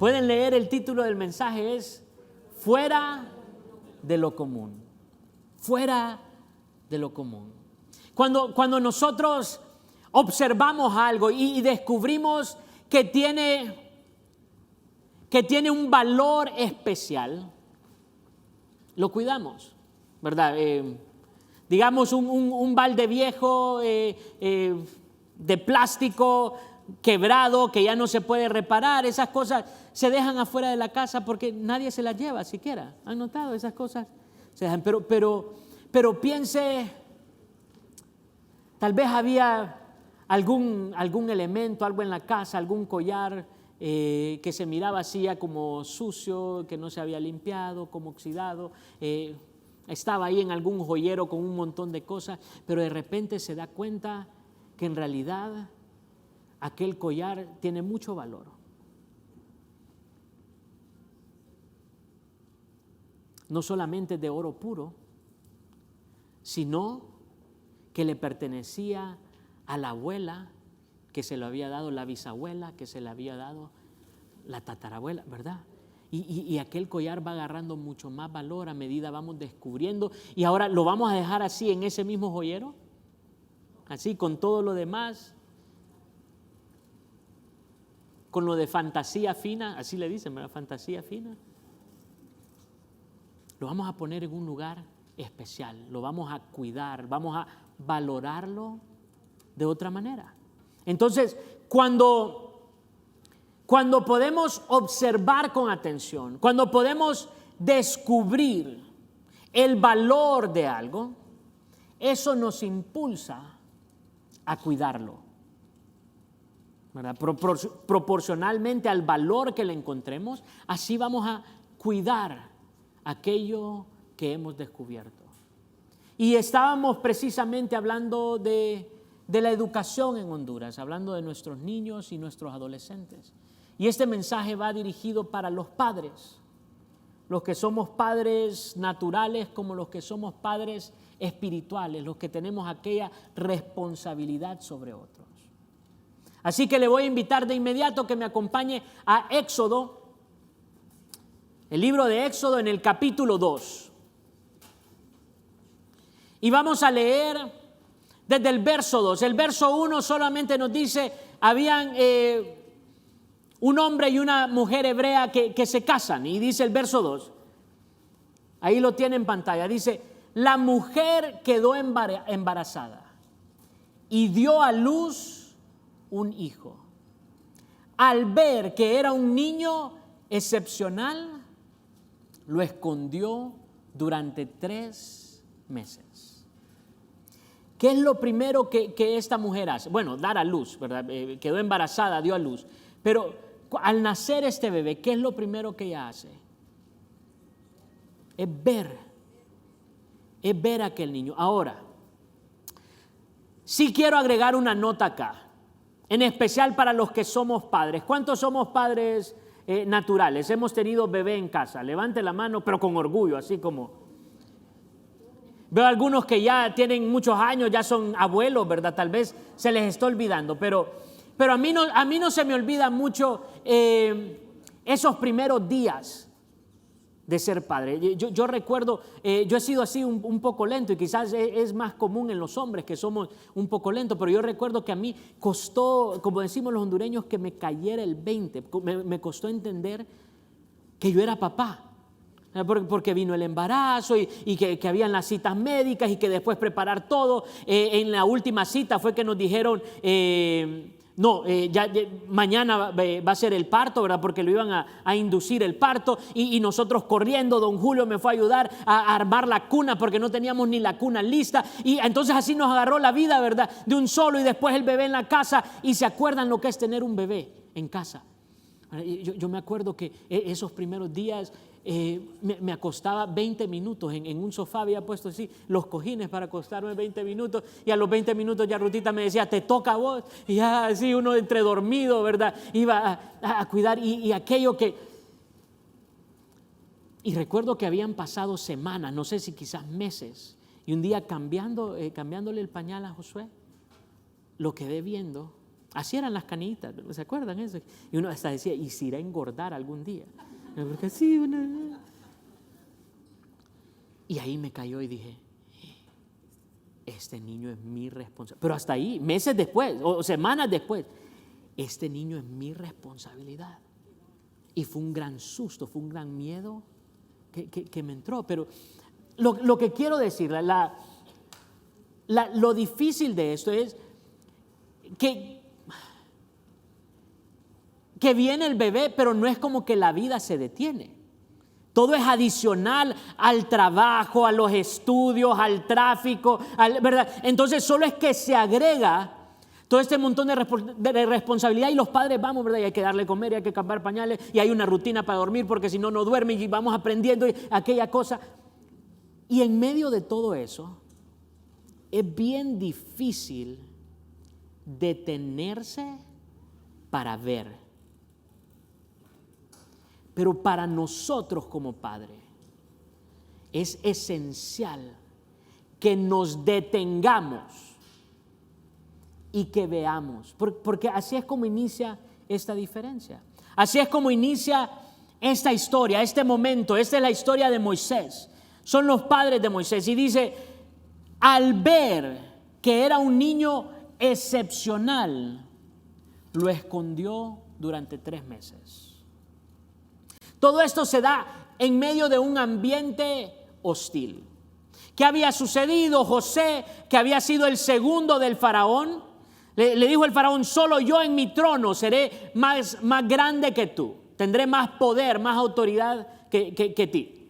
Pueden leer el título del mensaje, es Fuera de lo común. Fuera de lo común. Cuando nosotros observamos algo y descubrimos que tiene un valor especial, lo cuidamos, ¿verdad? Digamos un balde viejo de plástico quebrado que ya no se puede reparar, esas cosas se dejan afuera de la casa porque nadie se las lleva siquiera. ¿Han notado? Esas cosas se dejan, pero piense, tal vez había algún elemento, algo en la casa, algún collar que se miraba así ya como sucio, que no se había limpiado, como oxidado, estaba ahí en algún joyero con un montón de cosas, pero de repente se da cuenta que en realidad aquel collar tiene mucho valor. No solamente de oro puro, sino que le pertenecía a la abuela, que se lo había dado la bisabuela, que se le había dado la tatarabuela, ¿verdad? Y aquel collar va agarrando mucho más valor a medida vamos descubriendo. Y ahora lo vamos a dejar así en ese mismo joyero, así con todo lo demás, con lo de fantasía fina, así le dicen, ¿verdad? Fantasía fina. Lo vamos a poner en un lugar especial, lo vamos a cuidar, vamos a valorarlo de otra manera. Entonces, cuando podemos observar con atención, cuando podemos descubrir el valor de algo, eso nos impulsa a cuidarlo, ¿verdad? Proporcionalmente al valor que le encontremos, así vamos a cuidar aquello que hemos descubierto. Y estábamos precisamente hablando de la educación en Honduras, hablando de nuestros niños y nuestros adolescentes. Y este mensaje va dirigido para los padres, los que somos padres naturales como los que somos padres espirituales, los que tenemos aquella responsabilidad sobre otros. Así que le voy a invitar de inmediato que me acompañe a Éxodo, el libro de Éxodo en el capítulo 2. Y vamos a leer desde el verso 2. El verso 1 solamente nos dice, habían un hombre y una mujer hebrea que se casan. Y dice el verso 2, ahí lo tiene en pantalla, dice, la mujer quedó embarazada y dio a luz un hijo. Al ver que era un niño excepcional, lo escondió durante 3 meses. ¿Qué es lo primero que esta mujer hace? Bueno, dar a luz, ¿verdad? Quedó embarazada, dio a luz. Pero al nacer este bebé, ¿qué es lo primero que ella hace? Es ver a aquel niño. Ahora, sí quiero agregar una nota acá, en especial para los que somos padres. ¿Cuántos somos padres naturales? Hemos tenido bebé en casa. Levante la mano, pero con orgullo, así como... Veo algunos que ya tienen muchos años, ya son abuelos, ¿verdad? Tal vez se les está olvidando, pero a mí no se me olvida mucho esos primeros días de ser padre. Yo recuerdo, yo he sido así un poco lento y quizás es más común en los hombres que somos un poco lentos, pero yo recuerdo que a mí costó, como decimos los hondureños, que me cayera el 20, me costó entender que yo era papá. Porque vino el embarazo y que habían las citas médicas y que después preparar todo. En la última cita fue que nos dijeron, mañana va a ser el parto, ¿verdad? Porque lo iban a inducir el parto y nosotros corriendo, don Julio me fue a ayudar a armar la cuna porque no teníamos ni la cuna lista y entonces así nos agarró la vida, ¿verdad? De un solo y después el bebé en la casa y se acuerdan lo que es tener un bebé en casa. Yo me acuerdo que esos primeros días me acostaba 20 minutos en un sofá, había puesto así los cojines para acostarme 20 minutos y a los 20 minutos ya Rutita me decía, te toca a vos, y ya así uno entre dormido, ¿verdad? Iba a cuidar y aquello que... Y recuerdo que habían pasado semanas, no sé si quizás meses, y un día cambiándole el pañal a Josué, lo quedé viendo Así eran las canitas, ¿se acuerdan eso? Y uno hasta decía, ¿y si irá a engordar algún día? Porque sí, y ahí me cayó y dije, este niño es mi responsabilidad. Pero hasta ahí, meses después o semanas después, este niño es mi responsabilidad. Y fue un gran susto, fue un gran miedo que me entró. Pero lo que quiero decir, lo difícil de esto es que viene el bebé, pero no es como que la vida se detiene. Todo es adicional al trabajo, a los estudios, al tráfico, ¿verdad? Entonces solo es que se agrega todo este montón de responsabilidad y los padres vamos, ¿verdad? Y hay que darle comer y hay que cambiar pañales y hay una rutina para dormir porque si no, no duerme y vamos aprendiendo aquella cosa. Y en medio de todo eso, es bien difícil detenerse para ver. Pero para nosotros como padres es esencial que nos detengamos y que veamos, porque así es como inicia esta diferencia. Así es como inicia esta historia, este momento. Esta es la historia de Moisés. Son los padres de Moisés y dice, al ver que era un niño excepcional, lo escondió durante 3 meses. Todo esto se da en medio de un ambiente hostil. ¿Qué había sucedido? José, que había sido el segundo del faraón, le dijo el faraón, solo yo en mi trono seré más grande que tú. Tendré más poder, más autoridad que ti.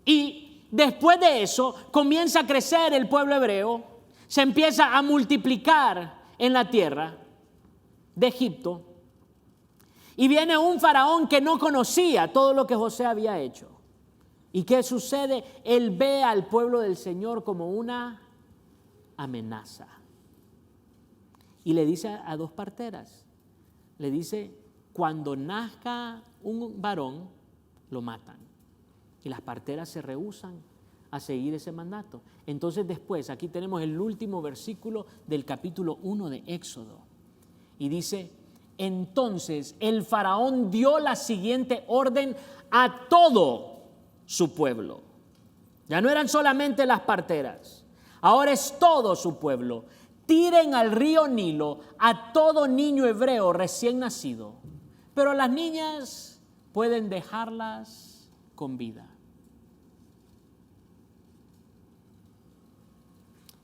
Y después de eso comienza a crecer el pueblo hebreo, se empieza a multiplicar en la tierra de Egipto. Y viene un faraón que no conocía todo lo que José había hecho. ¿Y qué sucede? Él ve al pueblo del Señor como una amenaza. Y le dice a 2 parteras, le dice, cuando nazca un varón, lo matan. Y las parteras se rehúsan a seguir ese mandato. Entonces después, aquí tenemos el último versículo del capítulo 1 de Éxodo. Y dice, entonces el faraón dio la siguiente orden a todo su pueblo. Ya no eran solamente las parteras, ahora es todo su pueblo. Tiren al río Nilo a todo niño hebreo recién nacido, pero las niñas pueden dejarlas con vida.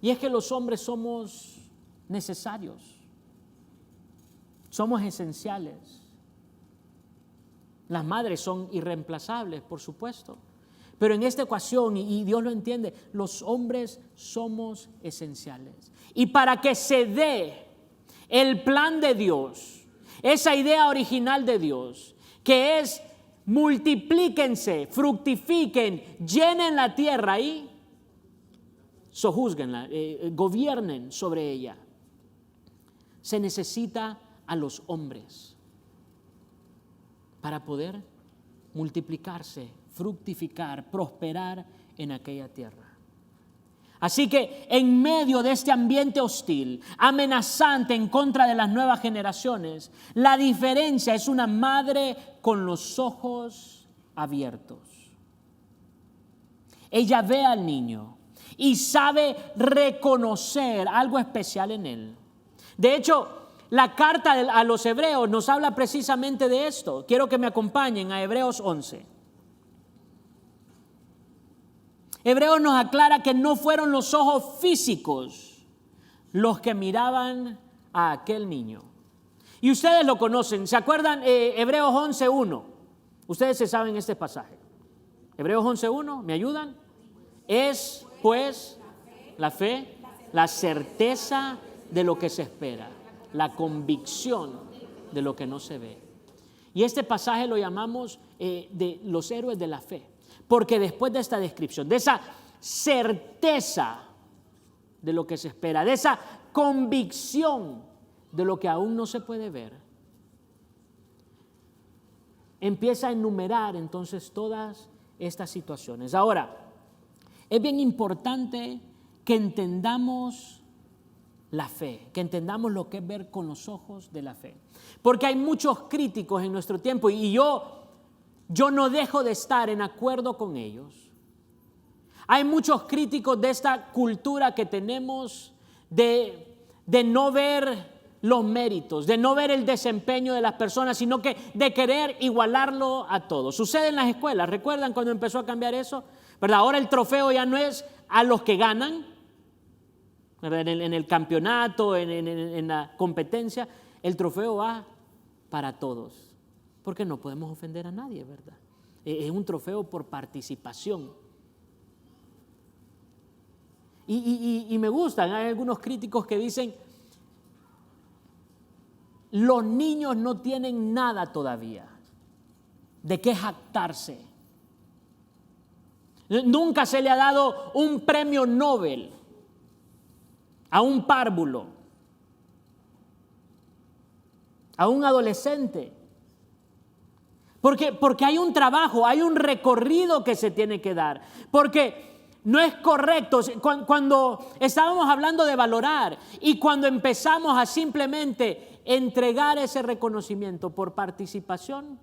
Y es que los hombres somos necesarios. Somos esenciales. Las madres son irreemplazables, por supuesto. Pero en esta ocasión, y Dios lo entiende, los hombres somos esenciales. Y para que se dé el plan de Dios, esa idea original de Dios, que es multiplíquense, fructifiquen, llenen la tierra y sojúzguenla, gobiernen sobre ella, se necesita a los hombres para poder multiplicarse, fructificar, prosperar en aquella tierra. Así que en medio de este ambiente hostil, amenazante en contra de las nuevas generaciones, la diferencia es una madre con los ojos abiertos. Ella ve al niño y sabe reconocer algo especial en él. De hecho, la carta a los hebreos nos habla precisamente de esto. Quiero que me acompañen a Hebreos 11. Hebreos nos aclara que no fueron los ojos físicos los que miraban a aquel niño. Y ustedes lo conocen, ¿se acuerdan? Hebreos 11:1. Ustedes se saben este pasaje. Hebreos 11:1, ¿me ayudan? Es pues la fe, la certeza de lo que se espera, la convicción de lo que no se ve. Y este pasaje lo llamamos de los héroes de la fe, porque después de esta descripción, de esa certeza de lo que se espera, de esa convicción de lo que aún no se puede ver, empieza a enumerar entonces todas estas situaciones. Ahora, es bien importante que entendamos la fe, que entendamos lo que es ver con los ojos de la fe. Porque hay muchos críticos en nuestro tiempo y yo no dejo de estar en acuerdo con ellos. Hay muchos críticos de esta cultura que tenemos de no ver los méritos, de no ver el desempeño de las personas, sino que de querer igualarlo a todos. Sucede en las escuelas. ¿Recuerdan cuando empezó a cambiar eso? ¿Verdad? Ahora el trofeo ya no es a los que ganan, ¿verdad? En el campeonato, en la competencia, el trofeo va para todos, porque no podemos ofender a nadie, ¿verdad? Es un trofeo por participación. Y me gustan, hay algunos críticos que dicen, los niños no tienen nada todavía de qué jactarse. Nunca se le ha dado un premio Nobel a un párvulo, a un adolescente. Porque hay un trabajo, hay un recorrido que se tiene que dar. Porque no es correcto. Cuando estábamos hablando de valorar y cuando empezamos a simplemente entregar ese reconocimiento por participación,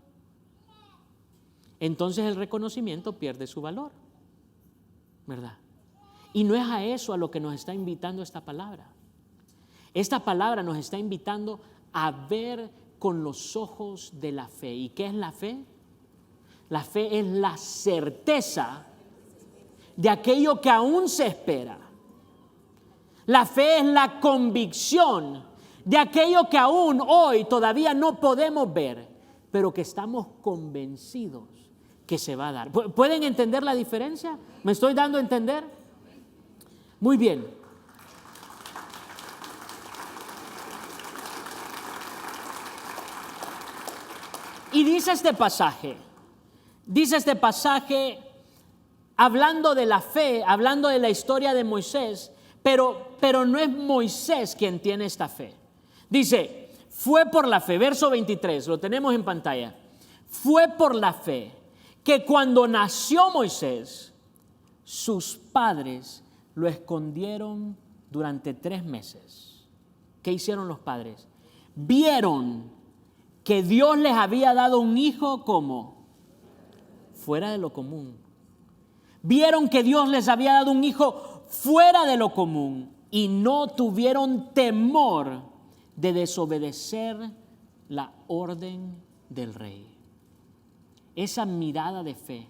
entonces el reconocimiento pierde su valor, ¿verdad? Y no es a eso a lo que nos está invitando esta palabra. Esta palabra nos está invitando a ver con los ojos de la fe. ¿Y qué es la fe? La fe es la certeza de aquello que aún se espera. La fe es la convicción de aquello que aún hoy todavía no podemos ver, pero que estamos convencidos que se va a dar. ¿Pueden entender la diferencia? ¿Me estoy dando a entender? Muy bien. Y dice este pasaje, hablando de la fe, hablando de la historia de Moisés, pero no es Moisés quien tiene esta fe. Dice, fue por la fe, verso 23, lo tenemos en pantalla. Fue por la fe que cuando nació Moisés, sus padres lo escondieron durante 3 meses. ¿Qué hicieron los padres? Vieron que Dios les había dado un hijo como fuera de lo común. Vieron que Dios les había dado un hijo fuera de lo común y no tuvieron temor de desobedecer la orden del rey. Esa mirada de fe,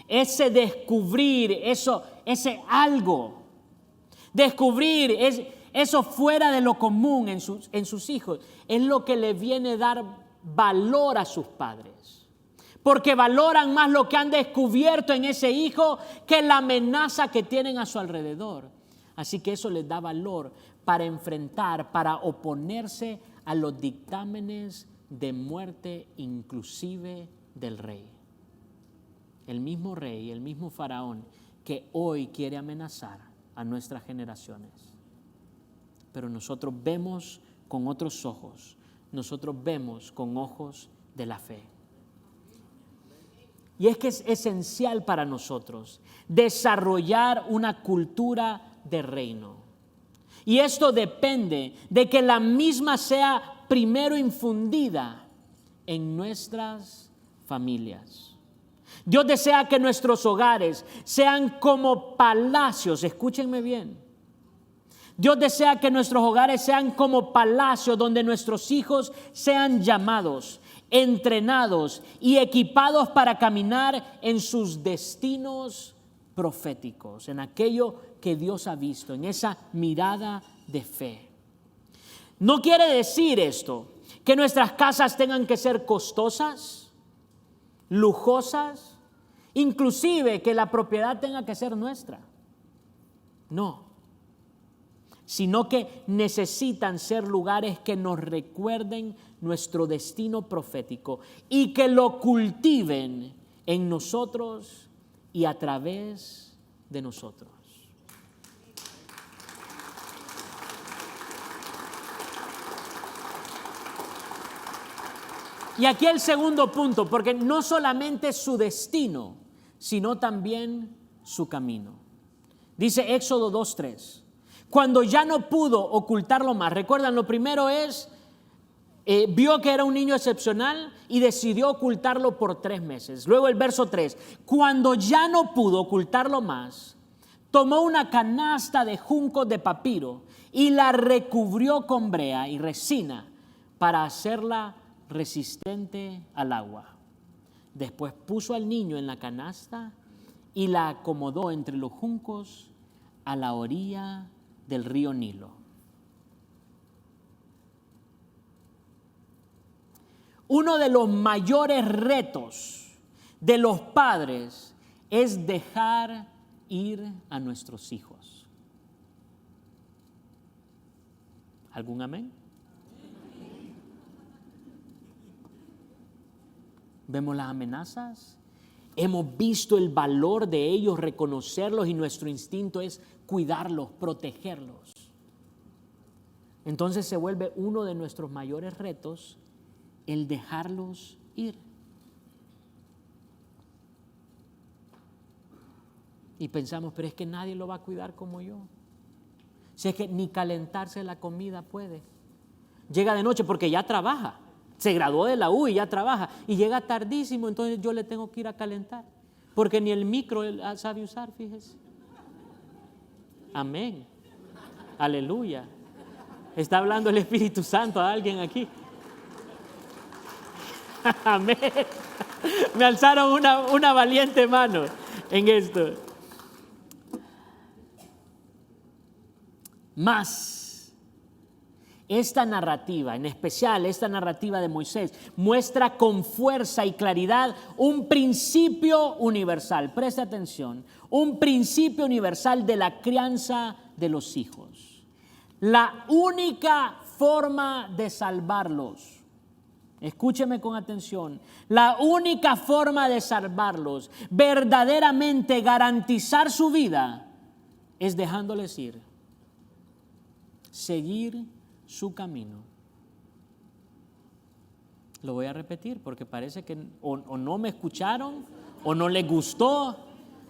ese descubrir ese algo, descubrir eso fuera de lo común en sus hijos, es lo que le viene a dar valor a sus padres. Porque valoran más lo que han descubierto en ese hijo que la amenaza que tienen a su alrededor. Así que eso les da valor para enfrentar, para oponerse a los dictámenes de muerte, inclusive del rey. El mismo rey, el mismo faraón que hoy quiere amenazar a nuestras generaciones. Pero nosotros vemos con otros ojos, nosotros vemos con ojos de la fe. Y es que es esencial para nosotros desarrollar una cultura de reino. Y esto depende de que la misma sea primero infundida en nuestras familias. Dios desea que nuestros hogares sean como palacios, escúchenme bien. Dios desea que nuestros hogares sean como palacios donde nuestros hijos sean llamados, entrenados y equipados para caminar en sus destinos proféticos, en aquello que Dios ha visto, en esa mirada de fe. No quiere decir esto que nuestras casas tengan que ser costosas, lujosas, inclusive que la propiedad tenga que ser nuestra. No, sino que necesitan ser lugares que nos recuerden nuestro destino profético y que lo cultiven en nosotros y a través de nosotros. Y aquí el segundo punto, porque no solamente su destino, sino también su camino. Dice Éxodo 2:3. Cuando ya no pudo ocultarlo más. Recuerdan, lo primero es, vio que era un niño excepcional y decidió ocultarlo por 3 meses. Luego el verso 3, cuando ya no pudo ocultarlo más, tomó una canasta de juncos de papiro y la recubrió con brea y resina para hacerla resistente al agua. Después puso al niño en la canasta y la acomodó entre los juncos a la orilla del río Nilo. Uno de los mayores retos de los padres es dejar ir a nuestros hijos. ¿Algún amén? ¿Vemos las amenazas? Hemos visto el valor de ellos, reconocerlos, y nuestro instinto es cuidarlos, protegerlos. Entonces se vuelve uno de nuestros mayores retos el dejarlos ir. Y pensamos, pero es que nadie lo va a cuidar como yo. Si es que ni calentarse la comida puede. Llega de noche porque ya trabaja. Se graduó de la U y ya trabaja. Y llega tardísimo, entonces yo le tengo que ir a calentar. Porque ni el micro él sabe usar, fíjese. Amén. Aleluya. Está hablando el Espíritu Santo a alguien aquí. Amén. Me alzaron una valiente mano en esto. Más, esta narrativa, en especial esta narrativa de Moisés, muestra con fuerza y claridad un principio universal. Presta atención, un principio universal de la crianza de los hijos. La única forma de salvarlos, escúcheme con atención, la única forma de salvarlos, verdaderamente garantizar su vida, es dejándoles ir, seguir su camino. Lo voy a repetir porque parece que o no me escucharon o no les gustó,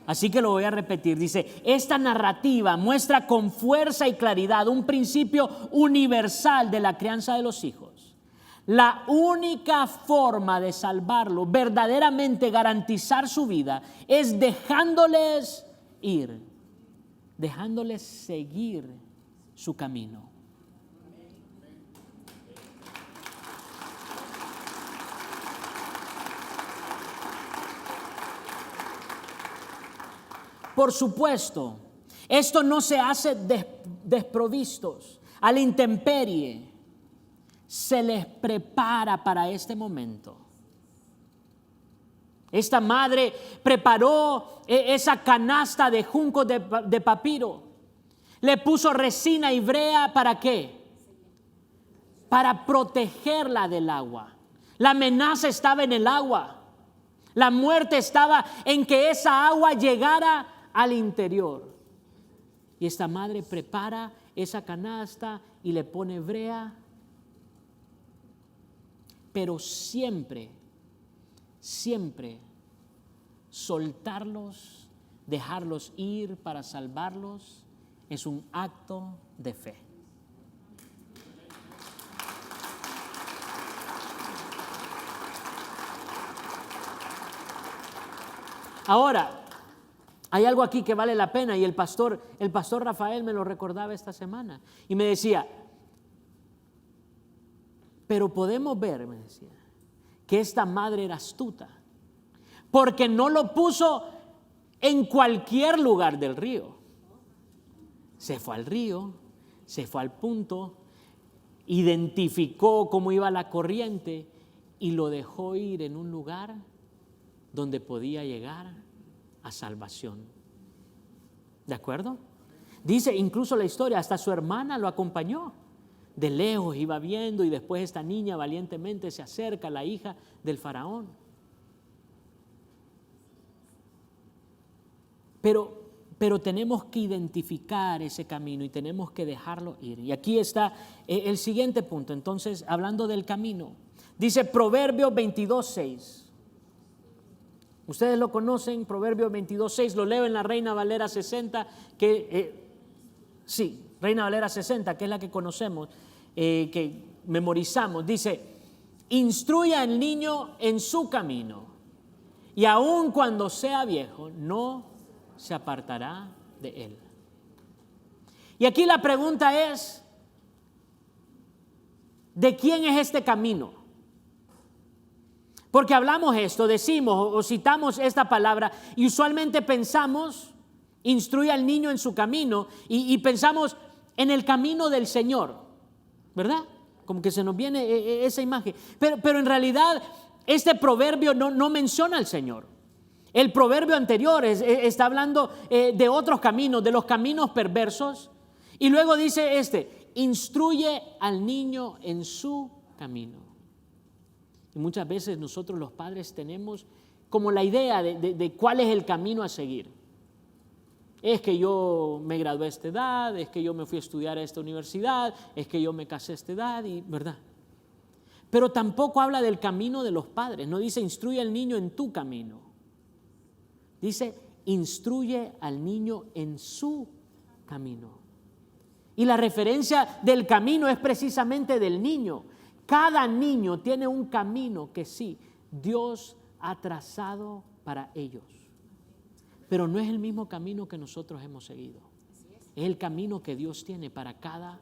así que lo voy a repetir. Dice, esta narrativa muestra con fuerza y claridad un principio universal de la crianza de los hijos. La única forma de salvarlo, verdaderamente garantizar su vida, es dejándoles ir, dejándoles seguir su camino. Por supuesto, esto no se hace desprovistos, a la intemperie. Se les prepara para este momento. Esta madre preparó esa canasta de juncos de papiro. Le puso resina y brea, ¿para qué? Para protegerla del agua. La amenaza estaba en el agua. La muerte estaba en que esa agua llegara al interior. Y esta madre prepara esa canasta y le pone brea. Pero siempre, siempre soltarlos, dejarlos ir para salvarlos, es un acto de fe. Ahora, hay algo aquí que vale la pena y el pastor Rafael me lo recordaba esta semana y me decía, pero podemos ver, me decía, que esta madre era astuta porque no lo puso en cualquier lugar del río. Se fue al río, se fue al punto, identificó cómo iba la corriente y lo dejó ir en un lugar donde podía llegar a salvación. ¿De acuerdo? Dice incluso la historia, hasta su hermana lo acompañó. De lejos iba viendo y después esta niña valientemente se acerca, la hija del faraón. Pero tenemos que identificar ese camino y tenemos que dejarlo ir. Y aquí está el siguiente punto. Entonces, hablando del camino, dice Proverbios 22:6. Ustedes lo conocen, Proverbios 22:6, lo leo en la Reina Valera 60, sí, Reina Valera 60, que es la que conocemos, que memorizamos, dice: instruye al niño en su camino, y aun cuando sea viejo, no se apartará de él. Y aquí la pregunta es: ¿de quién es este camino? Porque hablamos esto, decimos o citamos esta palabra y usualmente pensamos, instruye al niño en su camino, y pensamos en el camino del Señor, ¿verdad? Como que se nos viene esa imagen. Pero en realidad este proverbio no menciona al Señor. El proverbio anterior está hablando de otros caminos, de los caminos perversos. Y luego dice instruye al niño en su camino. Y muchas veces nosotros los padres tenemos como la idea de cuál es el camino a seguir. Es que yo me gradué a esta edad, es que yo me fui a estudiar a esta universidad, es que yo me casé a esta edad, ¿verdad? Pero tampoco habla del camino de los padres. No dice instruye al niño en tu camino. Dice instruye al niño en su camino. Y la referencia del camino es precisamente del niño. Cada niño tiene un camino que sí, Dios ha trazado para ellos. Pero no es el mismo camino que nosotros hemos seguido. Es el camino que Dios tiene para cada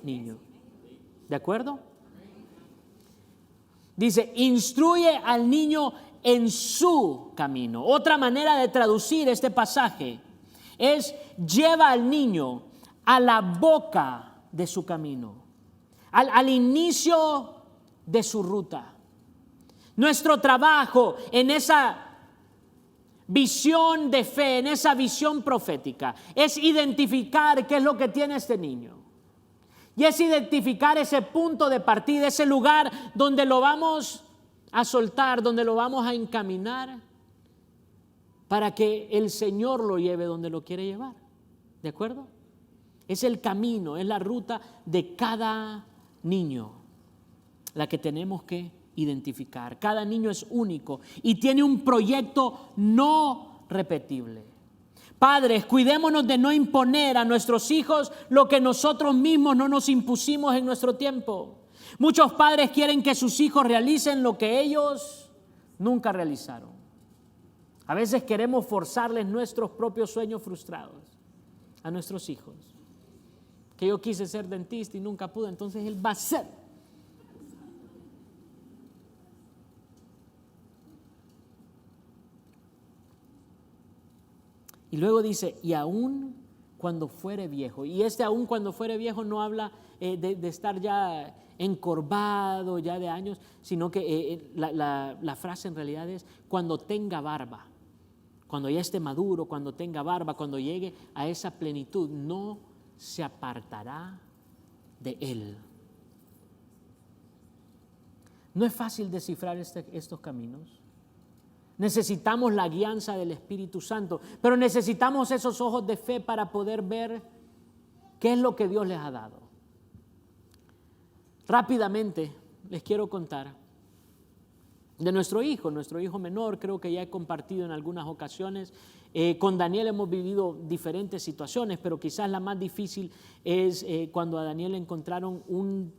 niño. ¿De acuerdo? Dice, instruye al niño en su camino. Otra manera de traducir este pasaje es: lleva al niño a la boca de su camino, al inicio de su ruta. Nuestro trabajo en esa visión de fe, en esa visión profética, es identificar qué es lo que tiene este niño. Y es identificar ese punto de partida, ese lugar donde lo vamos a soltar, donde lo vamos a encaminar para que el Señor lo lleve donde lo quiere llevar. ¿De acuerdo? Es el camino, es la ruta de cada niño la que tenemos que identificar. Cada niño es único y tiene un proyecto no repetible. Padres, cuidémonos de no imponer a nuestros hijos lo que nosotros mismos no nos impusimos en nuestro tiempo. Muchos padres quieren que sus hijos realicen lo que ellos nunca realizaron. A veces queremos forzarles nuestros propios sueños frustrados a nuestros hijos. Que yo quise ser dentista y nunca pude, entonces él va a ser. Y luego dice, y aún cuando fuere viejo. Y aún cuando fuere viejo no habla de estar ya encorvado, ya de años, sino que la frase en realidad es cuando tenga barba. Cuando ya esté maduro, cuando tenga barba, cuando llegue a esa plenitud, no se apartará de él. No es fácil descifrar estos caminos. Necesitamos la guianza del Espíritu Santo, pero necesitamos esos ojos de fe para poder ver qué es lo que Dios les ha dado. Rápidamente les quiero contar de nuestro hijo menor. Creo que ya he compartido en algunas ocasiones. Con Daniel hemos vivido diferentes situaciones, pero quizás la más difícil es cuando a Daniel le encontraron un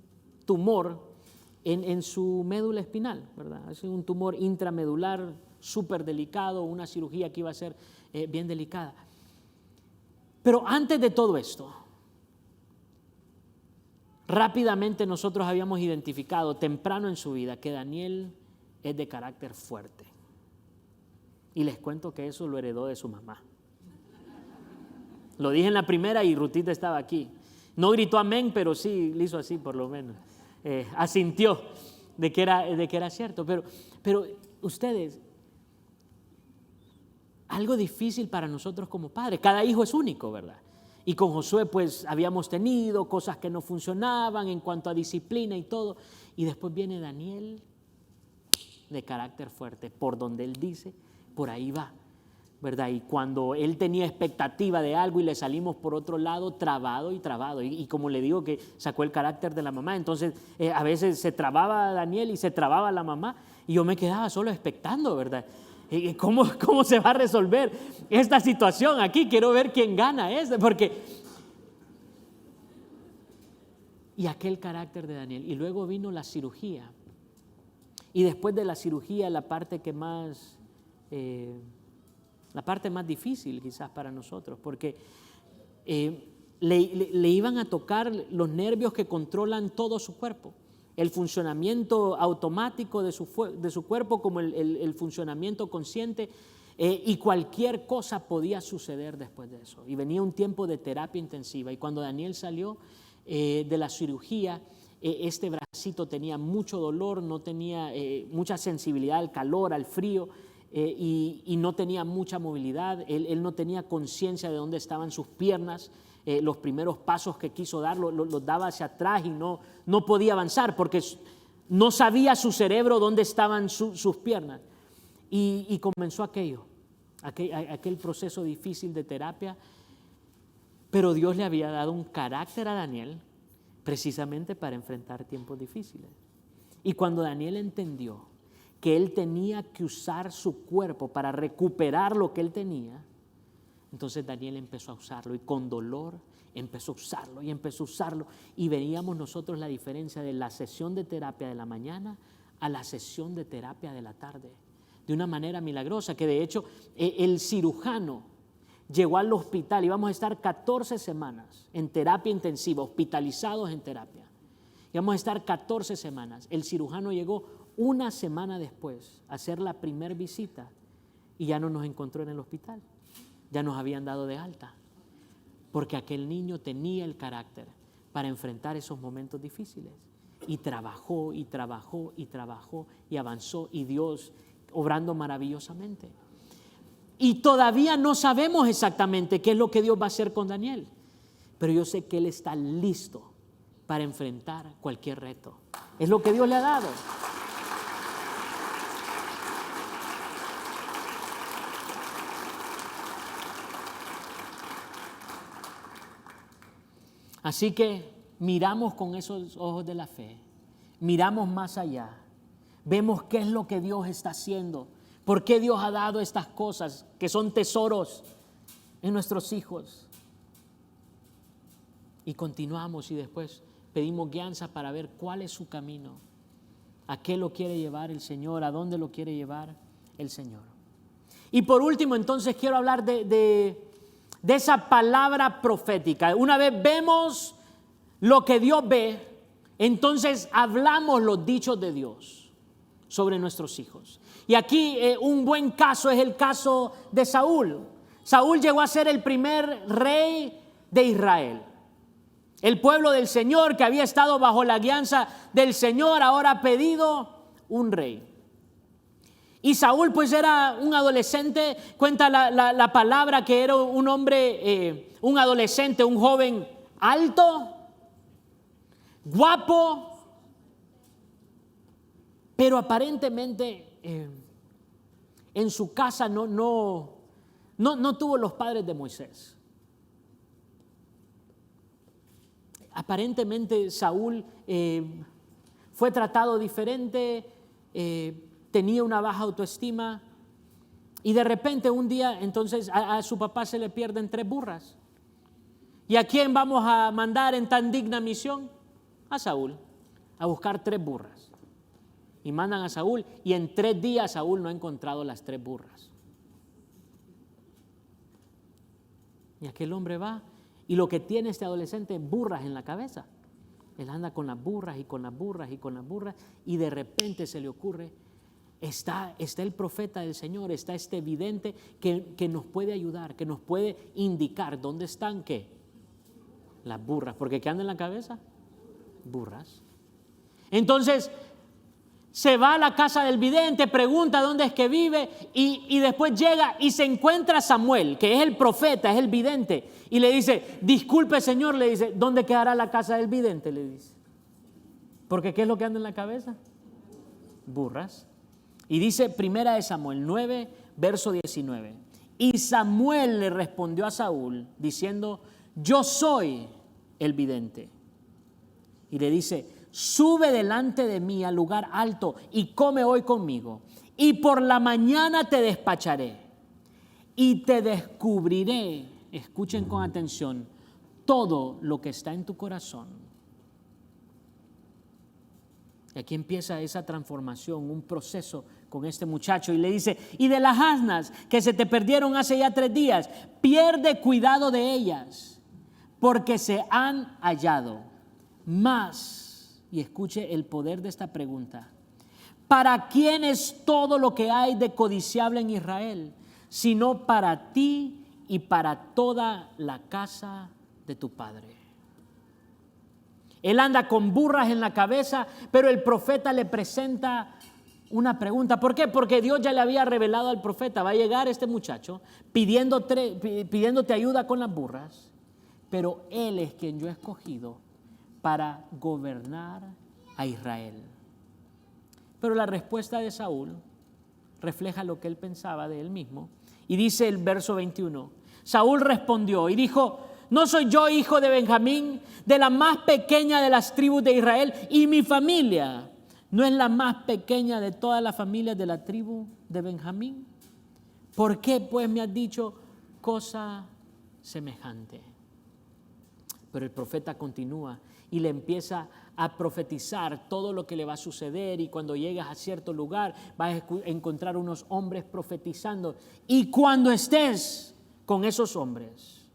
tumor en su médula espinal, ¿verdad? Es un tumor intramedular súper delicado, una cirugía que iba a ser bien delicada. Pero antes de todo esto, rápidamente nosotros habíamos identificado temprano en su vida que Daniel es de carácter fuerte. Y les cuento que eso lo heredó de su mamá. Lo dije en la primera y Rutita estaba aquí. No gritó amén, pero sí le hizo así por lo menos. Asintió de que era cierto. Pero ustedes, algo difícil para nosotros como padres. Cada hijo es único, ¿verdad? Y con Josué pues habíamos tenido cosas que no funcionaban en cuanto a disciplina y todo. Y después viene Daniel de carácter fuerte. Por donde él dice, por ahí va, ¿verdad? Y cuando él tenía expectativa de algo y le salimos por otro lado, trabado. Y como le digo que sacó el carácter de la mamá, entonces a veces se trababa Daniel y se trababa la mamá. Y yo me quedaba solo expectando, ¿verdad? ¿Cómo se va a resolver esta situación aquí? Quiero ver quién gana porque y aquel carácter de Daniel. Y luego vino la cirugía. Y después de la cirugía, la parte más difícil quizás para nosotros, porque le iban a tocar los nervios que controlan todo su cuerpo, el funcionamiento automático de su cuerpo como el funcionamiento consciente, y cualquier cosa podía suceder después de eso. Y venía un tiempo de terapia intensiva, y cuando Daniel salió de la cirugía, este bracito tenía mucho dolor, no tenía mucha sensibilidad al calor, al frío, y no tenía mucha movilidad. Él no tenía conciencia de dónde estaban sus piernas. Los primeros pasos que quiso dar los daba hacia atrás y no podía avanzar porque no sabía su cerebro dónde estaban sus piernas. Y comenzó aquel proceso difícil de terapia, pero Dios le había dado un carácter a Daniel precisamente para enfrentar tiempos difíciles. Y cuando Daniel entendió que él tenía que usar su cuerpo para recuperar lo que él tenía, entonces Daniel empezó a usarlo, y con dolor empezó a usarlo y empezó a usarlo, y veíamos nosotros la diferencia de la sesión de terapia de la mañana a la sesión de terapia de la tarde, de una manera milagrosa, que de hecho el cirujano llegó al hospital. Íbamos a estar 14 semanas en terapia intensiva, hospitalizados en terapia. Íbamos a estar 14 semanas. El cirujano llegó una semana después a hacer la primera visita y ya no nos encontró en el hospital. Ya nos habían dado de alta, porque aquel niño tenía el carácter para enfrentar esos momentos difíciles. Y trabajó y trabajó y trabajó y avanzó, y Dios obrando maravillosamente. Y todavía no sabemos exactamente qué es lo que Dios va a hacer con Daniel, pero yo sé que Él está listo para enfrentar cualquier reto. Es lo que Dios le ha dado. Así que miramos con esos ojos de la fe, miramos más allá, vemos qué es lo que Dios está haciendo, por qué Dios ha dado estas cosas que son tesoros en nuestros hijos. Y continuamos, y después pedimos guianza para ver cuál es su camino, a qué lo quiere llevar el Señor, a dónde lo quiere llevar el Señor. Y por último, entonces, quiero hablar de esa palabra profética. Una vez vemos lo que Dios ve, entonces hablamos los dichos de Dios sobre nuestros hijos. Y aquí un buen caso es el caso de Saúl. Saúl llegó a ser el primer rey de Israel. El pueblo del Señor, que había estado bajo la guianza del Señor, ahora ha pedido un rey. Y Saúl pues era un adolescente. Cuenta la palabra que era un hombre, un adolescente, un joven alto, guapo, pero aparentemente en su casa no tuvo los padres de Moisés. Aparentemente Saúl fue tratado diferente, tenía una baja autoestima, y de repente un día entonces a su papá se le pierden 3 burras. ¿Y a quién vamos a mandar en tan digna misión? A Saúl, a buscar 3 burras. Y mandan a Saúl, y en 3 días Saúl no ha encontrado las 3 burras. Y aquel hombre va, y lo que tiene este adolescente es burras en la cabeza. Él anda con las burras y con las burras y con las burras, y de repente se le ocurre, está el profeta del Señor, está este vidente que nos puede ayudar, que nos puede indicar dónde están, ¿qué? Las burras, porque ¿qué anda en la cabeza? Burras. Entonces se va a la casa del vidente, pregunta dónde es que vive, y después llega y se encuentra a Samuel, que es el profeta, es el vidente, y le dice, disculpe señor, le dice, ¿dónde quedará la casa del vidente? Le dice, porque ¿qué es lo que anda en la cabeza? Burras. Y dice primera de Samuel 9, verso 19, y Samuel le respondió a Saúl diciendo, yo soy el vidente. Y le dice, sube delante de mí al lugar alto y come hoy conmigo, y por la mañana te despacharé y te descubriré, escuchen con atención, todo lo que está en tu corazón. Y aquí empieza esa transformación, un proceso con este muchacho. Y le dice, y de las asnas que se te perdieron hace ya 3 días, pierde cuidado de ellas, porque se han hallado. Más, y escuche el poder de esta pregunta, ¿para quién es todo lo que hay de codiciable en Israel? Sino para ti y para toda la casa de tu padre. Él anda con burras en la cabeza, pero el profeta le presenta una pregunta. ¿Por qué? Porque Dios ya le había revelado al profeta, va a llegar este muchacho pidiéndote ayuda con las burras, pero él es quien yo he escogido para gobernar a Israel. Pero la respuesta de Saúl refleja lo que él pensaba de él mismo. Y dice el verso 21, Saúl respondió y dijo, ¿no soy yo hijo de Benjamín, de la más pequeña de las tribus de Israel? Y mi familia no es la más pequeña de todas las familias de la tribu de Benjamín. ¿Por qué pues me has dicho cosa semejante? Pero el profeta continúa y le empieza a profetizar todo lo que le va a suceder, y cuando llegas a cierto lugar vas a encontrar unos hombres profetizando, y cuando estés con esos hombres,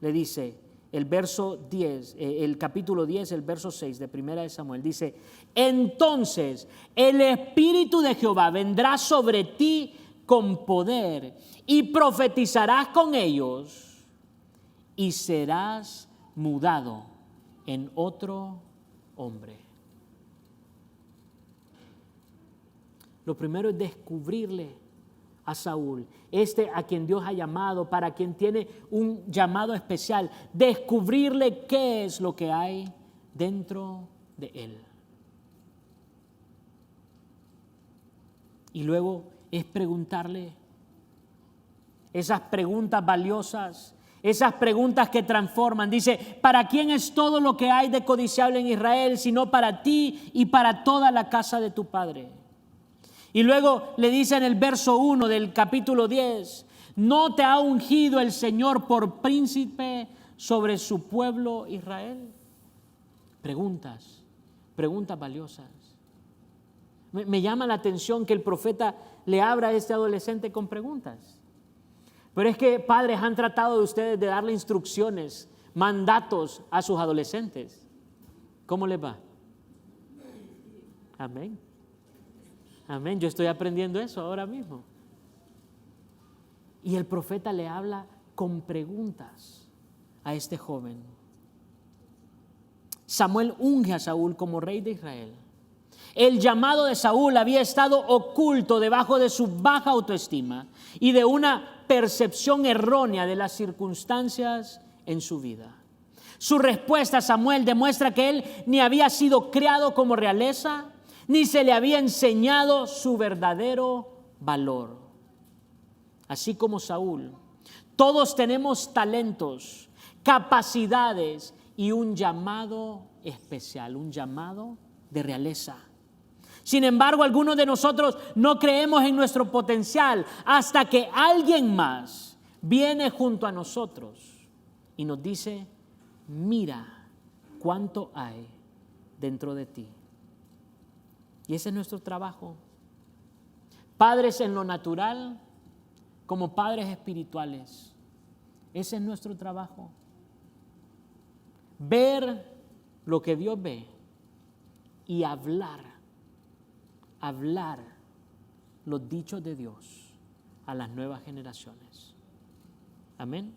le dice el verso 10, el capítulo 10, el verso 6 de Primera de Samuel, dice, entonces el Espíritu de Jehová vendrá sobre ti con poder y profetizarás con ellos y serás mudado en otro hombre. Lo primero es descubrirle a Saúl, a quien Dios ha llamado, para quien tiene un llamado especial, descubrirle qué es lo que hay dentro de él. Y luego es preguntarle esas preguntas valiosas, esas preguntas que transforman. Dice, ¿para quién es todo lo que hay de codiciable en Israel, sino para ti y para toda la casa de tu padre? Y luego le dice en el verso 1 del capítulo 10, ¿no te ha ungido el Señor por príncipe sobre su pueblo Israel? Preguntas valiosas. Me llama la atención que el profeta le abra a este adolescente con preguntas. Pero es que padres han tratado de ustedes de darle instrucciones, mandatos a sus adolescentes. ¿Cómo les va? Amén. Amén. Yo estoy aprendiendo eso ahora mismo. Y el profeta le habla con preguntas a este joven. Samuel unge a Saúl como rey de Israel. El llamado de Saúl había estado oculto debajo de su baja autoestima y de una percepción errónea de las circunstancias en su vida. Su respuesta a Samuel demuestra que él ni había sido criado como realeza, ni se le había enseñado su verdadero valor. Así como Saúl, todos tenemos talentos, capacidades y un llamado especial, un llamado de realeza. Sin embargo, algunos de nosotros no creemos en nuestro potencial hasta que alguien más viene junto a nosotros y nos dice, mira cuánto hay dentro de ti. Y ese es nuestro trabajo. Padres en lo natural como padres espirituales. Ese es nuestro trabajo. Ver lo que Dios ve y hablar los dichos de Dios a las nuevas generaciones. Amén.